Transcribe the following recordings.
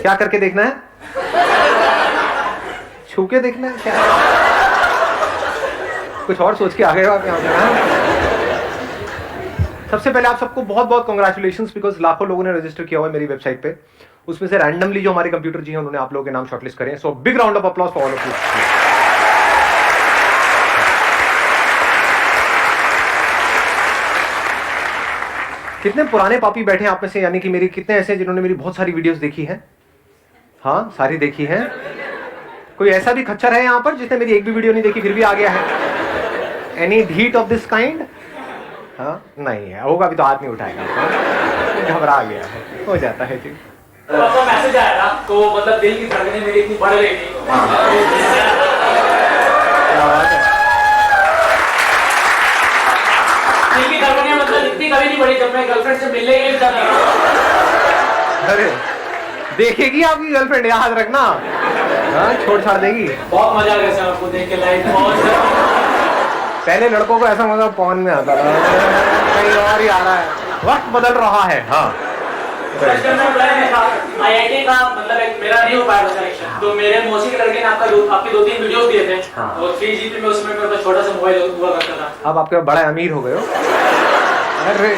क्या करके देखना है? छू के देखना है क्या? कुछ और सोच के आ गए हो आप यहाँ पे? सबसे पहले आप सबको बहुत बहुत कॉन्ग्रेचुलेशंस, बिकॉज लाखों लोगों ने रजिस्टर किया हुआ है मेरी वेबसाइट पे। उसमें से रैंडमली जो हमारे कंप्यूटर जी हैं उन्होंने आप लोगों के नाम शॉर्टलिस्ट करे हैं। So big round of applause for all of you. कितने पुराने पापी बैठे हैं आप में से, यानी कि मेरी कितने ऐसे जिन्होंने मेरी बहुत सारी वीडियोस देखी हैं? हाँ, सारी देखी हैं। कोई ऐसा भी खच्चर है यहाँ पर जिसने मेरी एक भी वीडियो नहीं देखी फिर भी आ गया है? एनी ढीट ऑफ दिस काइंड? हाँ, नहीं है, होगा भी तो हाथ नहीं उठाएगा, घबरा गया है, हो जाता है जी। आपका मैसेज आया था तो मतलब दिल की धड़कनें मेरी इतनी बढ़ रही थी। क्या बात है? दिल की धड़कनें मतलब इतनी कभी नहीं बढ़ी जब मैं गर्लफ्रेंड से मिलने के लिए जा रहा था। अरे देखेगी आपकी गर्लफ्रेंड, याद रखना। हाँ, छोड़ छाड़ देगी। बहुत मजा आ गया आपको देख के, लाइव बहुत। पहले लड़कों को ऐसा मजा पॉन में आता था, कहीं और ही आ रहा है, वक्त बदल रहा है। हाँ, IIT का मतलब एक मेरा नहीं हो पाया सिलेक्शन, तो मेरे मौसी के लड़के ने आपकी 2-3 वीडियोस दिए थे। तो 3GP में उसमें मेरा छोटा सा मोबाइल हुआ करता था। अब आपके बड़ा अमीर हो गए हो। अरे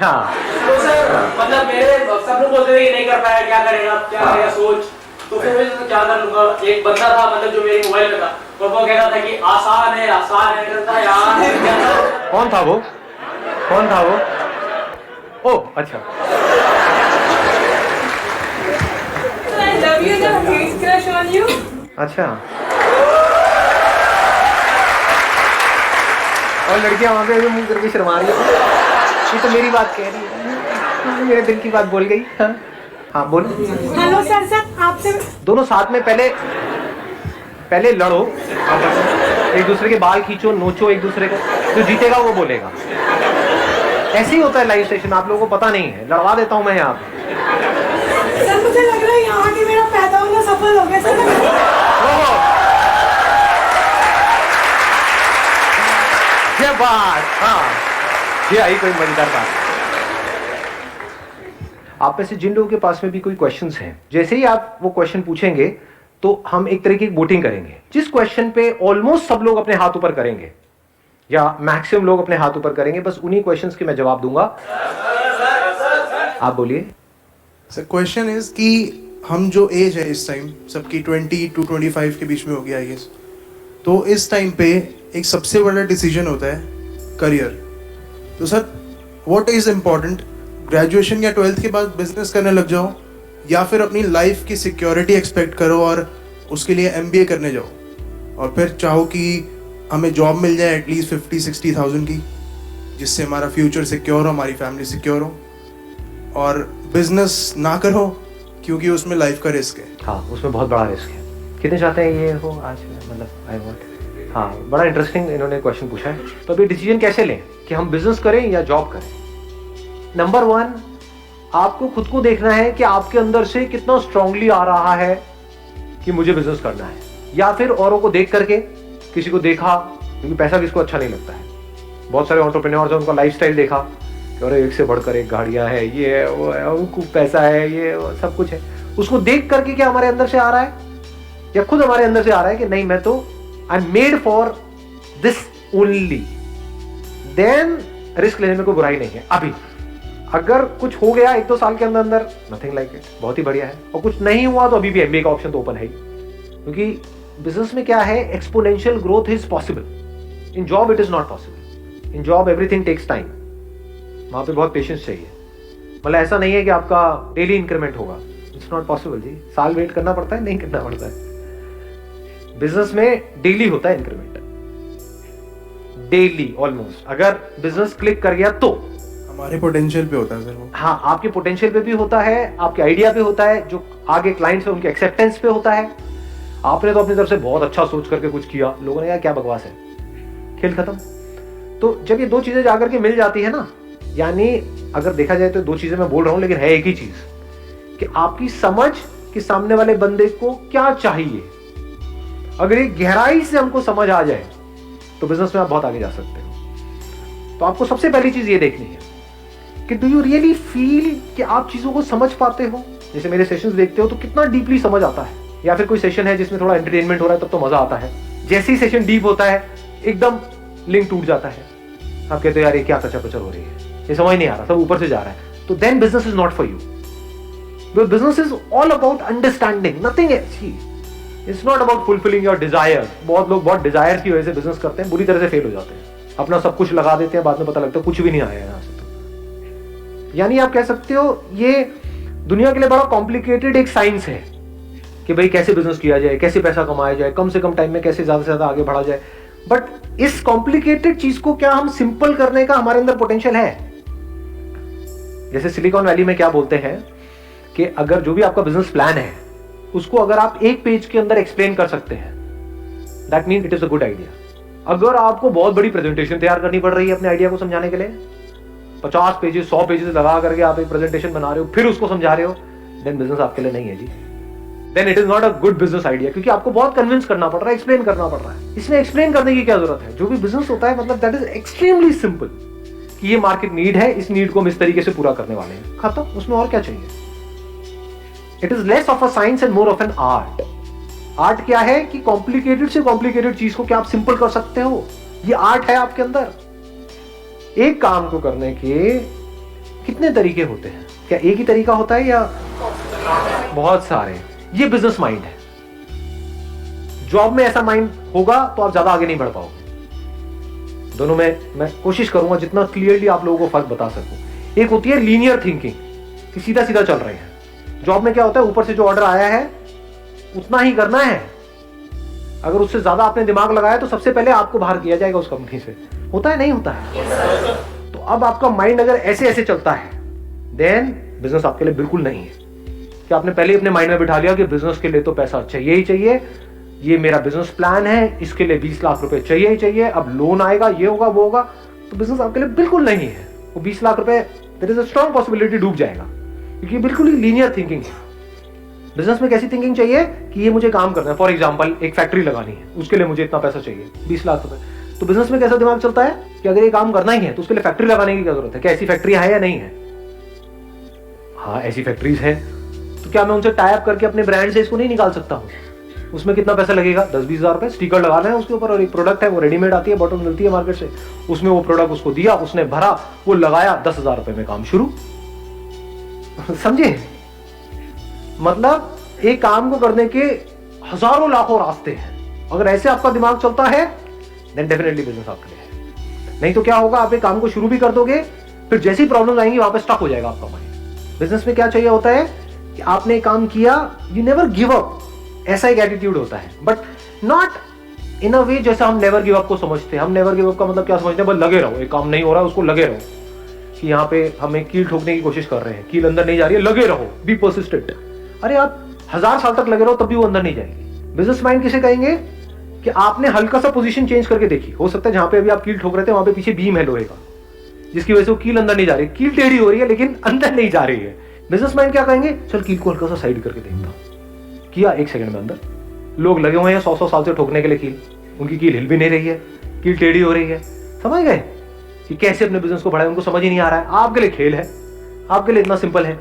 हाँ, तो सर मतलब मेरे सब लोग बोलते थे कि नहीं कर पाया, क्या करेगा सोच। तो फिर मैं क्या कर लूंगा। एक बंदा था मतलब जो मेरे मोबाइल में था, तो वो कहता था कि आसान है करता यार। कौन था वो? ओ अच्छा। I love you, the huge crush on you. अच्छा, और लड़कियां वहां पे मुंह करके शर्मा रही है। ये तो मेरी बात कह रही है, मेरे दिल की बात बोल गई। हाँ बोल। हेलो सर, आपसे दोनों साथ में पहले लड़ो, एक दूसरे के बाल खींचो, नोचो एक दूसरे को, जो जीतेगा वो बोलेगा। ऐसे ही होता है लाइव सेशन, आप लोगों को पता नहीं है। लड़वा देता हूं मैं यहाँ पे। सर मुझे लग रहा है यहाँ के मेरा पैदा होना सफल हो गया सर। ये बात, हाँ, ये आई कोई मजेदार बात। आप में से जिन लोगों के पास में भी कोई क्वेश्चंस हैं, जैसे ही आप वो क्वेश्चन पूछेंगे तो हम एक तरीके की वोटिंग करेंगे। जिस क्वेश्चन पे ऑलमोस्ट सब लोग अपने हाथ ऊपर करेंगे या मैक्सिमम लोग अपने हाथ ऊपर करेंगे, बस उन्हीं क्वेश्चंस के मैं जवाब दूंगा। आप बोलिए सर। क्वेश्चन इज कि हम जो एज है इस टाइम सबकी 20 to 25 के बीच में होगी आई गेस, तो इस टाइम पे एक सबसे बड़ा डिसीजन होता है करियर। तो sir what is important, graduation या 12th के बाद बिजनेस करने लग जाओ, या फिर अपनी लाइफ की सिक्योरिटी एक्सपेक्ट करो और उसके लिए MBA करने जाओ, और फिर चाहो कि हमें जॉब मिल जाए एटलीस्ट 50-60,000 की, जिससे हमारा फ्यूचर सिक्योर हो, हमारी फैमिली सिक्योर हो, और बिजनेस ना करो क्योंकि उसमें लाइफ का रिस्क है। हाँ, उसमें बहुत बड़ा रिस्क है। कितने चाहते हैं ये हो आज, मतलब आई वांट। हाँ, बड़ा इंटरेस्टिंग इन्होंने क्वेश्चन पूछा है। तो अभी डिसीजन कैसे लें कि हम बिजनेस करें या जॉब करें? नंबर 1, आपको खुद को देखना है कि आपके अंदर से कितना स्ट्रांगली आ रहा है कि मुझे बिजनेस करना है, या फिर औरों को देख करके, किसी को देखा, क्योंकि पैसा किसको अच्छा नहीं लगता है। बहुत सारे एंटरप्रेन्योर्स हैं, उनका लाइफस्टाइल देखा कि अरे एक से बढ़कर एक गाड़ियां हैं, ये है वो है, उनको पैसा है, ये वो, सब कुछ है। उसको देख करके क्या हमारे अंदर से आ रहा है, या खुद हमारे अंदर से आ रहा है कि नहीं मैं तो I am made for this only, then risk लेने में कोई बुराई नहीं है। अभी अगर कुछ हो गया 1-2 साल के अंदर नथिंग लाइक इट, बहुत ही बढ़िया है। और कुछ नहीं हुआ तो अभी भी MBA का ऑप्शन तो ओपन है ही, क्योंकि बिजनेस में क्या है, exponential growth is possible, in job it is not possible. In job everything takes time, वहां पे बहुत पेशेंस चाहिए। मतलब ऐसा नहीं है कि आपका डेली इंक्रीमेंट होगा, इट्स नॉट पॉसिबल जी। साल वेट करना पड़ता है, नहीं करना पड़ता है। बिजनेस में डेली होता है इंक्रीमेंट, डेली ऑलमोस्ट। अगर बिजनेस क्लिक कर गया तो हमारे पोटेंशियल पे होता है सर वो। हाँ, आपके पोटेंशियल पे भी होता है, आपके आइडिया पे होता है, जो आगे क्लाइंट्स है उनके एक्सेप्टेंस पे होता है। आपने तो अपनी तरफ से बहुत अच्छा सोच करके कुछ किया, लोगों ने कहा क्या बकवास है, खेल खत्म। तो जब ये 2 चीजें जाकर के मिल जाती है ना, यानी अगर देखा जाए तो 2 चीजें मैं बोल रहा हूं लेकिन है एक ही चीज, कि आपकी समझ कि सामने वाले बंदे को क्या चाहिए, अगर ये गहराई से हमको समझ आ जाए तो बिजनेस में आप बहुत आगे जा सकते हो। तो आपको सबसे पहली चीज ये देखनी है कि डू यू रियली फील कि आप चीजों को समझ पाते हो, जैसे मेरे सेशंस देखते हो तो कितना डीपली समझ आता है, या फिर कोई सेशन है जिसमें थोड़ा एंटरटेनमेंट हो रहा है तब तो मजा आता है, जैसे ही सेशन डीप होता है एकदम लिंक टूट जाता है, आप कहते हो यार ये क्या कचर पचर हो रही है, ये समझ नहीं आ रहा, सब ऊपर से जा रहा है, तो then business is not for you. Business is all about understanding, nothing else. It's not about fulfilling your desire. बहुत लोग बहुत डिजायर की वजह से बिजनेस करते हैं, बुरी तरह से फेल हो जाते हैं, अपना सब कुछ लगा देते हैं, बाद में पता लगता है कुछ भी नहीं आया यहाँ से। तो यानी आप कह सकते हो ये दुनिया के लिए बड़ा कॉम्प्लिकेटेड एक साइंस है कि भाई कैसे बिजनेस किया जाए, कैसे पैसा कमाया जाए, कम से कम टाइम में कैसे ज्यादा से ज्यादा आगे बढ़ा जाए। बट इस कॉम्प्लिकेटेड चीज को क्या हम सिंपल करने का हमारे अंदर पोटेंशियल है? जैसे सिलिकॉन वैली में क्या बोलते हैं कि अगर जो भी आपका बिजनेस प्लान है उसको अगर आप एक पेज के अंदर एक्सप्लेन कर सकते हैं, that mean it is a good idea. अगर आपको बहुत बड़ी प्रेजेंटेशन तैयार करनी पड़ रही है अपने आइडिया को समझाने के लिए, 50 पेजेस 100 पेजेस लगा करके आप एक प्रेजेंटेशन बना रहे हो, फिर उसको समझा रहे हो, देन बिजनेस आपके लिए नहीं है जी, then it is not a good business idea, क्योंकि आपको बहुत कन्विंस करना पड़ रहा है, एक्सप्लेन करना पड़ रहा है। इसमें एक्सप्लेन करने की क्या जरूरत है? जो भी बिजनेस होता है मतलब दैट इज एक्सट्रीमली सिंपल कि ये मार्केट नीड है, इस नीड को हम इस तरीके से पूरा करने वाले हैं, खत्म। उसमें और क्या चाहिए? It is less of a science and more of an art. Art क्या है कि कॉम्प्लिकेटेड से कॉम्प्लिकेटेड चीज को क्या आप सिंपल कर सकते हो, ये आर्ट है आपके अंदर। एक काम को करने के कितने तरीके होते हैं? क्या एक ही तरीका होता है या बहुत सारे? ये बिजनेस माइंड है। जॉब में ऐसा माइंड होगा तो आप ज्यादा आगे नहीं बढ़ पाओगे। दोनों में मैं कोशिश करूंगा जितना क्लियरली आप लोगों को फर्क बता सकूं। एक होती है लीनियर थिंकिंग कि सीधा सीधा चल रहे हैं। जॉब में क्या होता है, ऊपर से जो ऑर्डर आया है उतना ही करना है। अगर उससे ज्यादा आपने दिमाग लगाया तो सबसे पहले आपको बाहर किया जाएगा उस कंपनी से। होता है नहीं होता है? तो अब आपका माइंड अगर ऐसे ऐसे चलता है देन बिजनेस आपके लिए बिल्कुल नहीं है। कि आपने पहले ही अपने माइंड में बिठा लिया कि बिजनेस के लिए तो पैसा चाहिए ही चाहिए, ये मेरा बिजनेस प्लान है, इसके लिए 20 लाख रुपए चाहिए ही चाहिए, अब लोन आएगा, ये होगा वो होगा, तो बिजनेस आपके लिए बिल्कुल नहीं है। वो 20 लाख रुपए there is a strong possibility डूब जाएगा, क्योंकि बिल्कुल ही लीनियर थिंकिंग है। बिजनेस में कैसी थिंकिंग चाहिए कि ये मुझे काम करना है। फॉर एग्जांपल एक फैक्ट्री लगानी है, उसके लिए मुझे इतना पैसा चाहिए, 20 लाख रुपए। तो बिजनेस में कैसा दिमाग चलता है कि अगर ये काम करना ही है तो उसके लिए फैक्ट्री लगाने की क्या जरूरत है? क्या ऐसी फैक्ट्री है या नहीं है? हाँ, ऐसी फैक्ट्रीज है। तो क्या मैं उनसे टाई अप करके अपने ब्रांड से इसको नहीं निकाल सकता हूँ? उसमें कितना पैसा लगेगा? 10-20 हज़ार रुपए स्टिकर लगाना है उसके ऊपर, और एक प्रोडक्ट है वो रेडीमेड आती है, बॉटल मिलती है मार्केट से, उसमें वो प्रोडक्ट उसको दिया, उसने भरा, वो लगाया, 10,000 रुपए में काम शुरू। समझे? मतलब एक काम को करने के हजारों लाखों रास्ते हैं। अगर ऐसे आपका दिमाग चलता है देन डेफिनेटली बिजनेस आपके लिए है। नहीं तो क्या होगा, आप एक काम को शुरू भी कर दोगे, फिर जैसी प्रॉब्लम आएंगी वहां पे स्टक हो जाएगा आपका माइंड। बिजनेस में क्या चाहिए होता है कि आपने काम किया, यू नेवर गिव अप, ऐसा एक एटीट्यूड होता है, बट नॉट इन अ वे जैसा हम नेवर गिव अप को समझते हैं। हम नेवर गिव अप का मतलब क्या समझते हैं? बस लगे रहो, एक काम नहीं हो रहा है उसको लगे रहो, कि यहाँ पे हमें कील ठोकने की कोशिश कर रहे हैं, कील अंदर नहीं जा रही है, लगे रहो, बी परसिस्टेंट। अरे आप 1000 साल तक लगे रहो तब भी वो अंदर नहीं जाएगी। बिजनेस माइंड किसे कहेंगे कि आपने हल्का सा पोजीशन चेंज करके देखी, हो सकता है जहां पे अभी आप कील ठोक रहे थे वहां पे पीछे बीम है लोहे का, जिसकी वजह से वो कील अंदर नहीं जा रही, कील टेढ़ी हो रही है लेकिन अंदर नहीं जा रही है। बिजनेस माइंड क्या कहेंगे? चल कील को हल्का सा साइड करके देखता हूं, किया 1 सेकंड में अंदर। लोग लगे हुए हैं 100-100 साल से ठोकने के लिए कील, उनकी कील हिल भी नहीं रही है, कील टेढ़ी हो रही है। समझ गए कि कैसे अपने बिजनेस को बढ़ाए? उनको समझ ही नहीं आ रहा है। आपके लिए खेल है, आपके लिए इतना सिंपल है।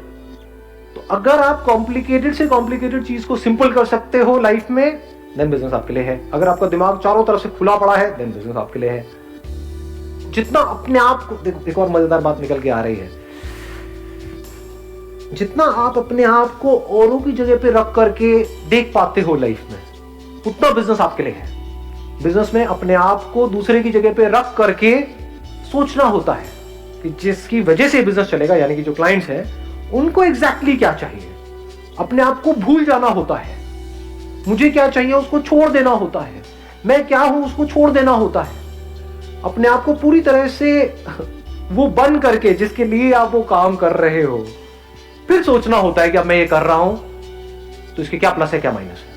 तो अगर आप कॉम्प्लिकेटेड से कॉम्प्लिकेटेड चीज को सिंपल कर सकते हो लाइफ में, देन बिजनेस आपके लिए है। अगर आपका दिमाग चारों तरफ से खुला पड़ा है, देन बिजनेस आपके लिए है। जितना अपने आप को, देखो एक और मजेदार बात निकल के आ रही है, जितना आप अपने आप को औरों की जगह पे रख करके देख पाते हो लाइफ में, उतना बिजनेस आपके लिए है। बिजनेस में अपने आप को दूसरे की जगह पे रख करके सोचना होता है कि जिसकी वजह से बिजनेस चलेगा, यानी कि जो क्लाइंट्स हैं उनको एग्जैक्टली क्या चाहिए। अपने आप को भूल जाना होता है, मुझे क्या चाहिए उसको छोड़ देना होता है, मैं क्या हूं उसको छोड़ देना होता है। अपने आप को पूरी तरह से वो बन करके जिसके लिए आप वो काम कर रहे हो, फिर सोचना होता है कि अब मैं ये कर रहा हूं तो इसके क्या प्लस है क्या माइनस है।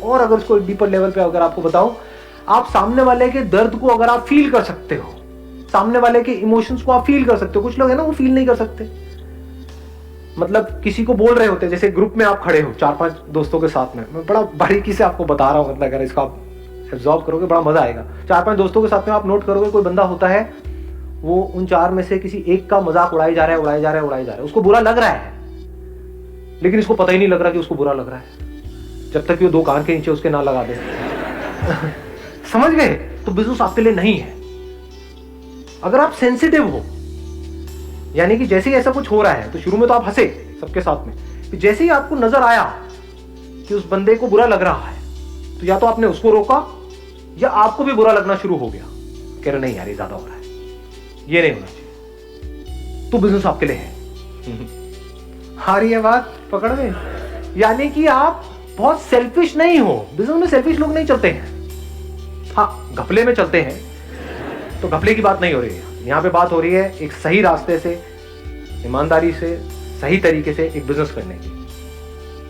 और अगर इसको डीपर लेवल पे अगर आपको बताऊं, आप सामने वाले के दर्द को अगर आप फील कर सकते हो, सामने वाले के इमोशंस को आप फील कर सकते हो। कुछ लोग है ना वो फील नहीं कर सकते, मतलब किसी को बोल रहे होते हैं, जैसे ग्रुप में आप खड़े हो 4-5 दोस्तों के साथ में, मैं बड़ा बारीकी से आपको बता रहा हूं, मतलब अगर इसको आप एब्जॉर्ब करोगे बड़ा मजा आएगा। 4-5 दोस्तों के साथ में आप नोट करोगे, कोई बंदा होता है वो उन 4 में से किसी एक का मजाक उड़ाई जा रहा है, उसको बुरा लग रहा है, लेकिन इसको पता ही नहीं लग रहा कि उसको बुरा लग रहा है, जब तक कि वो 2 कान के नीचे उसके ना लगा दे। समझ गए? तो बिजनेस आपके लिए नहीं है। अगर आप सेंसिटिव हो, यानी कि जैसे ही ऐसा कुछ हो रहा है, तो शुरू में तो आप हंसे सबके साथ में, कि जैसे ही आपको नजर आया कि उस बंदे को बुरा लग रहा है, तो या तो आपने उसको रोका या आपको भी बुरा लगना शुरू हो गया, कह रहे नहीं यार ये ज्यादा हो रहा है, ये नहीं होना चाहिए। तो बिजनेस आपके लिए है। आ रही है बात पकड़ में? यानी कि आप बहुत सेल्फिश नहीं हो। बिजनेस में सेल्फिश लोग नहीं चलते हैं, हाँ घपले में चलते हैं। तो घपले की बात नहीं हो रही है यहाँ पे, बात हो रही है एक सही रास्ते से, ईमानदारी से, सही तरीके से एक बिजनेस करने की,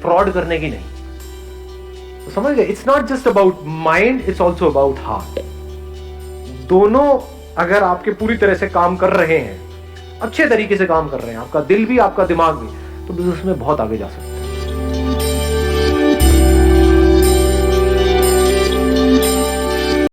फ्रॉड करने की नहीं। तो समझ गए? It's not just about mind, it's also about heart. दोनों अगर आपके पूरी तरह से काम कर रहे हैं, अच्छे तरीके से काम कर रहे हैं, आपका दिल भी आपका दिमाग भी, तो बिजनेस में बहुत आगे जा सकते हैं।